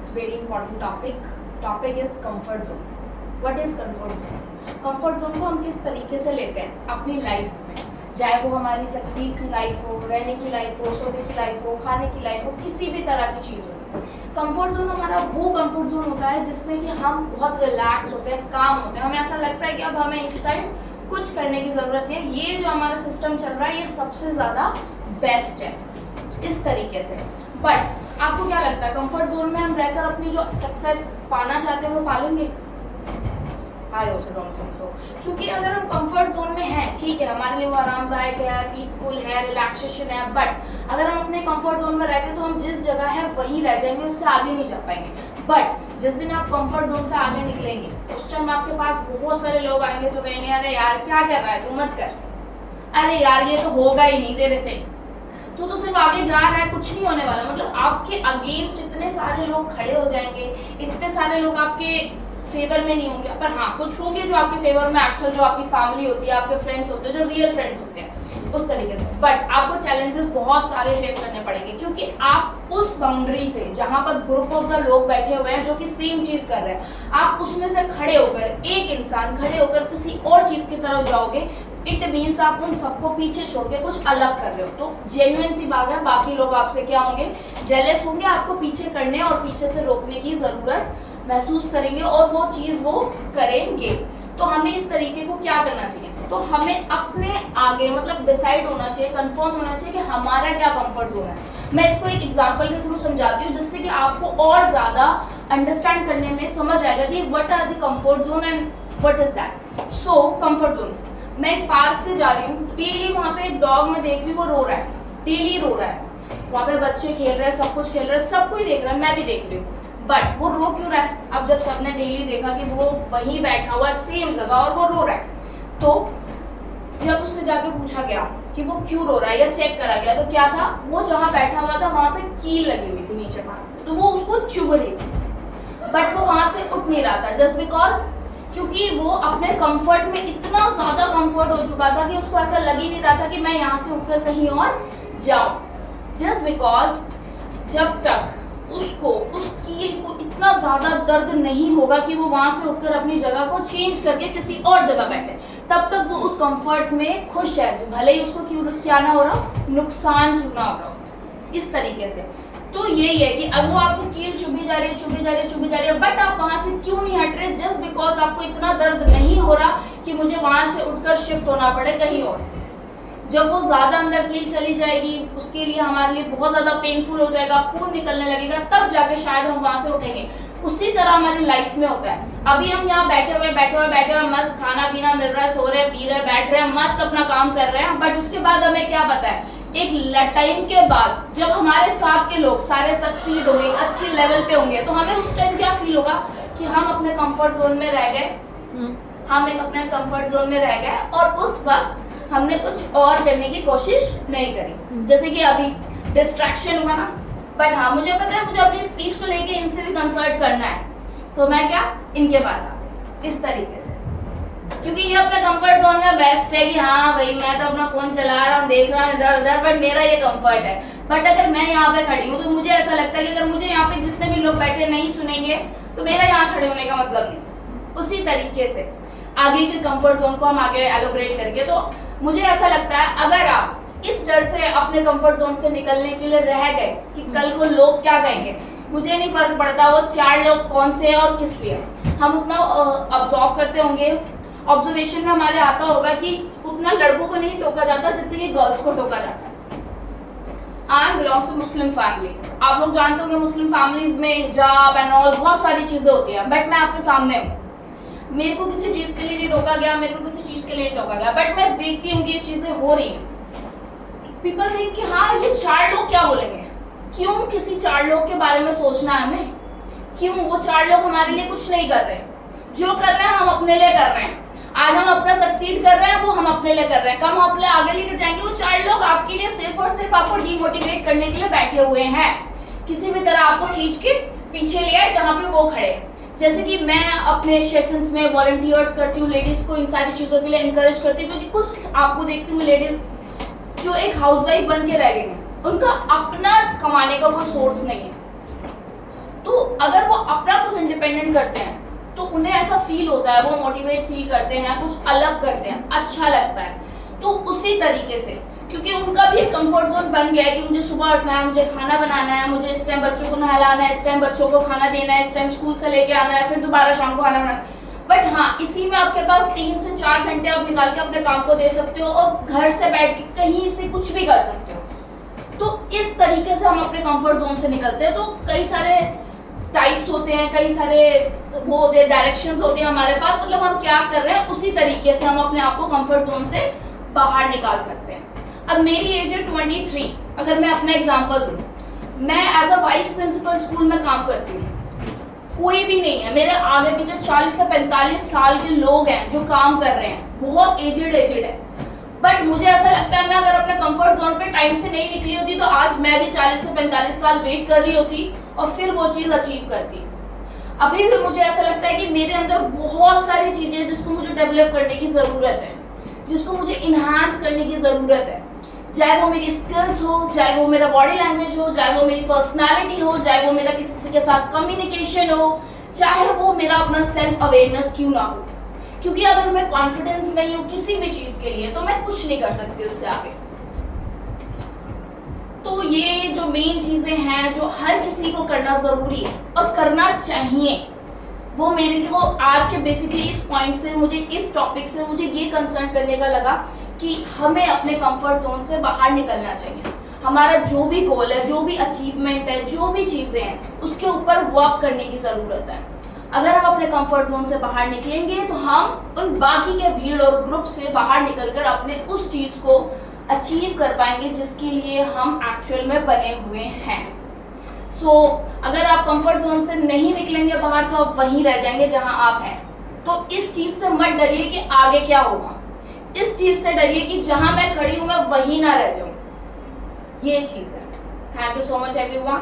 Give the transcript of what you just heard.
It's very important topic. Topic is comfort zone. What is comfort zone? Comfort zone को हम किस तरीके से लेते हैं अपनी लाइफ में, चाहे वो हमारी सक्सीड की लाइफ हो, रहने की लाइफ हो, सोने की लाइफ हो, खाने की लाइफ हो, किसी भी तरह की चीज़ हो। कंफर्ट जोन हमारा वो कंफर्ट जोन होता है जिसमें कि हम बहुत रिलैक्स होते हैं, काम होते हैं, हमें ऐसा लगता है कि अब हमें इस टाइम कुछ करने की ज़रूरत नहीं है, ये जो हमारा सिस्टम चल रहा है ये सबसे ज़्यादा बेस्ट है इस तरीके से। बट आपको क्या लगता है कंफर्ट जोन में हम रहकर अपनी जो सक्सेस पाना चाहते हैं वो पालेंगे? I also don't think so. क्योंकि अगर हम कंफर्ट जोन में हैं, ठीक है, हमारे लिए वो आरामदायक है, पीसफुल है, रिलैक्सेशन है, बट अगर हम अपने कंफर्ट जोन में रहते तो हम जिस जगह है वहीं रह जाएंगे, उससे आगे नहीं जा पाएंगे। बट जिस दिन आप कंफर्ट जोन से आगे निकलेंगे उस टाइम आपके पास बहुत सारे लोग आएंगे जो कहेंगे अरे यार क्या कर रहा है तू, मत कर, अरे यार ये तो होगा ही नहीं तेरे से, तो सिर्फ आगे जा रहा है, कुछ नहीं होने वाला। मतलब आपके अगेंस्ट इतने सारे लोग खड़े हो जाएंगे, इतने सारे लोग आपके फेवर में नहीं होंगे, पर हाँ कुछ होंगे जो आपके फेवर में, एक्चुअल जो आपकी फैमिली होती है, आपके फ्रेंड्स होते हैं, जो रियल फ्रेंड्स होते हैं, उस तरीके से। बट आपको चैलेंजेस बहुत सारे फेस करने पड़ेंगे क्योंकि आप उस बाउंड्री से जहाँ पर ग्रुप ऑफ द लोग बैठे हुए हैं जो कि सेम चीज कर रहे हैं, आप उसमें से खड़े होकर, एक इंसान खड़े होकर किसी और चीज की तरफ जाओगे, इट मीन्स आप उन सबको पीछे छोड़ के कुछ अलग कर रहे हो। तो जेन्युइन सी बात है, बाकी लोग आपसे क्या होंगे, जेलस होंगे, आपको पीछे करने और पीछे से रोकने की जरूरत महसूस करेंगे और वो चीज वो करेंगे। तो हमें इस तरीके को क्या करना चाहिए, तो हमें अपने आगे मतलब डिसाइड होना चाहिए, कंफर्म होना चाहिए कि हमारा क्या कंफर्ट जोन है। मैं इसको एक एग्जांपल के थ्रू समझाती हूँ जिससे कि आपको और ज्यादा अंडरस्टैंड करने में समझ आएगा कि what are the comfort zone and what is that. So comfort zone, मैं एक पार्क से जा रही हूँ, डेली वहाँ पे एक डॉग मैं देख रही हूँ, वो रो रहा है, डेली रो रहा है, वहाँ पे बच्चे खेल रहे हैं, सब कुछ खेल रहे हैं, सब कोई देख रहा है, मैं भी देख रही हूँ, बट वो रो क्यों रहा है? अब जब सबने डेली देखा कि वो वहीं बैठा हुआ है सेम जगह और वो रो रहा है, तो जब उससे जाके पूछा गया कि वो क्यों रो रहा है या चेक करा गया, तो क्या था, वो जहाँ बैठा हुआ था वहाँ पे कील लगी हुई थी नीचे पानी में, तो वो उसको चुभ रही थी, बट वो वहां से उठ नहीं रहा था, जस्ट बिकॉज क्योंकि वो अपने कंफर्ट में इतना ज्यादा कंफर्ट हो चुका था कि उसको ऐसा लग ही नहीं रहा था कि मैं यहाँ से उठकर कहीं और जाऊं। जस्ट बिकॉज जब तक उसको उस कील को इतना ज्यादा दर्द नहीं होगा कि वो वहां से उठकर अपनी जगह को चेंज करके किसी और जगह बैठे, तब तक वो उस कंफर्ट में खुश है, भले ही उसको क्यों क्या ना हो रहा, नुकसान क्यों ना हो रहा, इस तरीके से। तो यही है कि अगर वो आपको कील चुभी जा रही है, चुभी जा रही है, चुभी जा रही है, बट आप वहां से क्यों नहीं हट रहे, जस्ट बिकॉज आपको इतना दर्द नहीं हो रहा कि मुझे वहां से उठकर शिफ्ट होना पड़े कहीं और। जब वो ज्यादा अंदर कील चली जाएगी, उसके लिए हमारे लिए बहुत ज्यादा पेनफुल हो जाएगा, खून निकलने लगेगा, तब जाके शायद हम वहां से उठेंगे। उसी तरह हमारी लाइफ में होता है, अभी हम यहाँ बैठे हुए मस्त खाना पीना मिल रहा है, सो रहे पी रहे बैठ रहे हैं, मस्त अपना काम कर रहे हैं, बट उसके बाद हमें क्या पता है, एक टाइम के बाद जब हमारे साथ के लोग सारे सक्सीड होंगे, अच्छे लेवल पे होंगे, तो हमें उस टाइम क्या फील होगा कि हम अपने कंफर्ट जोन में रह गए, हम एक अपने कंफर्ट जोन में रह गए और उस वक्त हमने कुछ और करने की कोशिश नहीं करी। जैसे कि अभी डिस्ट्रैक्शन हुआ ना, बट हाँ मुझे पता है मुझे अपनी स्पीच को लेके इनसे भी कंसल्ट करना है, तो मैं क्या इनके पास आ इस तरीके से, क्योंकि ये अपने कंफर्ट जोन में बेस्ट है कि हाँ भाई मैं तो अपना फोन चला रहा हूँ, देख रहा हूँ इधर उधर, बट मेरा ये कंफर्ट है। बट अगर मैं यहाँ पे खड़ी हूँ तो मुझे ऐसा लगता है कि अगर मुझे यहाँ पे जितने भी लोग बैठे नहीं सुनेंगे तो मेरा यहाँ खड़े होने का मतलब नहीं। उसी तरीके से आगे के कंफर्ट जोन को हम आगे एलोबरेट करेंगे। तो मुझे ऐसा लगता है अगर आप इस डर से अपने कंफर्ट जोन से निकलने के लिए रह गए कि कल को लोग क्या कहेंगे, मुझे नहीं फर्क पड़ता वो 4 लोग कौन से हैं और किस लिए, हम उतना ऑब्जर्व करते होंगे, ऑब्जर्वेशन में हमारे आता होगा कि उतना लड़कों को नहीं टोका जाता जितनी कि गर्ल्स को टोका जाता है। आई बिलोंग्स टू मुस्लिम फैमिली, आप लोग जानते होंगे मुस्लिम फैमिलीज में हिजाब एंड ऑल बहुत सारी चीजें होती हैं, बट मैं आपके सामने हूँ, मेरे को किसी चीज के लिए नहीं टोका गया, मेरे को किसी चीज के लिए नहीं टोका गया, बट मैं देखती हूँ कि ये चीजें हो रही हैं। पीपल थिंक कि हाँ ये 4 लोग क्या बोलेंगे, क्यों किसी 4 लोग के बारे में सोचना है हमें, क्यों वो 4 लोग हमारे लिए कुछ नहीं कर रहे, जो कर रहे हैं हम अपने लिए कर रहे हैं, आज हम अपना सक्सीड कर रहे हैं वो हम अपने लिए कर रहे हैं, कम अपने आगे लेकर जाएंगे, वो 4 लोग आपके लिए सिर्फ और सिर्फ आपको डिमोटिवेट करने के लिए बैठे हुए हैं, किसी भी तरह आपको खींच के पीछे ले आए जहाँ पे वो खड़े। जैसे कि मैं अपने सेशंस में वॉलंटियर्स करती हूँ, लेडीज को इन सारी चीजों के लिए इंकरेज करती हूँ, क्योंकि कुछ आपको देखती हूँ लेडीज जो एक हाउसवाइफ बन के रह गई हैं, उनका अपना कमाने का कोई सोर्स नहीं है, तो अगर वो अपना कुछ इंडिपेंडेंट करते हैं तो उन्हें ऐसा फील होता है, वो मोटिवेट फील करते हैं, कुछ अलग करते हैं, अच्छा लगता है। तो उसी तरीके से, क्योंकि उनका भी एक कंफर्ट जोन बन गया है कि मुझे सुबह उठना है, मुझे खाना बनाना है, मुझे इस टाइम बच्चों को नहलाना है, इस टाइम बच्चों को खाना देना है, इस टाइम स्कूल से लेके आना है, फिर दोबारा शाम को खाना बनाना। बट हाँ, इसी में आपके पास 3 से 4 घंटे आप निकाल के अपने काम को दे सकते हो और घर से बैठ के कहीं से कुछ भी कर सकते हो। तो इस तरीके से हम अपने कंफर्ट जोन से निकलते हैं। तो कई सारे टाइप्स होते हैं, कई सारे वो होते हैं, डायरेक्शंस होते हैं हमारे पास, मतलब हम क्या कर रहे हैं उसी तरीके से हम अपने आप को कंफर्ट जोन से बाहर निकाल सकते हैं। अब मेरी एज है 23, अगर मैं अपना एग्जांपल दूं, मैं as a vice principal school में काम करती हूँ। कोई भी नहीं है मेरे आगे पीछे, 40 से 45 साल के लोग हैं जो काम कर रहे हैं, बहुत एजेड है। बट मुझे ऐसा लगता है मैं अगर अपने कंफर्ट जोन पे टाइम से नहीं निकली होती तो आज मैं भी 40 से 45 साल वेट कर रही होती और फिर वो चीज़ अचीव करती। अभी भी मुझे ऐसा लगता है कि मेरे अंदर बहुत सारी चीज़ें जिसको मुझे डेवलप करने की ज़रूरत है, जिसको मुझे इन्हांस करने की ज़रूरत है, चाहे वो मेरी स्किल्स हो, चाहे वो मेरा बॉडी लैंग्वेज हो, चाहे वो मेरी पर्सनालिटी हो, चाहे वो मेरा किसी के साथ कम्युनिकेशन हो, चाहे वो मेरा अपना सेल्फ अवेयरनेस क्यों ना हो। क्योंकि अगर मैं कॉन्फिडेंस नहीं हूँ किसी भी चीज़ के लिए तो मैं कुछ नहीं कर सकती उससे आगे। तो ये जो मेन चीज़ें हैं जो हर किसी को करना ज़रूरी है और करना चाहिए, वो मेरे लिए वो आज के बेसिकली इस पॉइंट से मुझे, इस टॉपिक से मुझे ये कंसर्न करने का लगा कि हमें अपने कंफर्ट जोन से बाहर निकलना चाहिए। हमारा जो भी गोल है, जो भी अचीवमेंट है, जो भी चीज़ें हैं, उसके ऊपर वर्क करने की ज़रूरत है। अगर हम अपने कंफर्ट जोन से बाहर निकलेंगे तो हम उन बाकी के भीड़ और ग्रुप से बाहर निकलकर अपने उस चीज़ को अचीव कर पाएंगे जिसके लिए हम एक्चुअल में बने हुए हैं। अगर आप कंफर्ट जोन से नहीं निकलेंगे बाहर तो आप वहीं रह जाएंगे जहां आप हैं। तो इस चीज़ से मत डरिए कि आगे क्या होगा, इस चीज़ से डरिए कि जहां मैं खड़ी हूं मैं वहीं ना रह जाऊं। ये चीज़ है। Thank you so much everyone.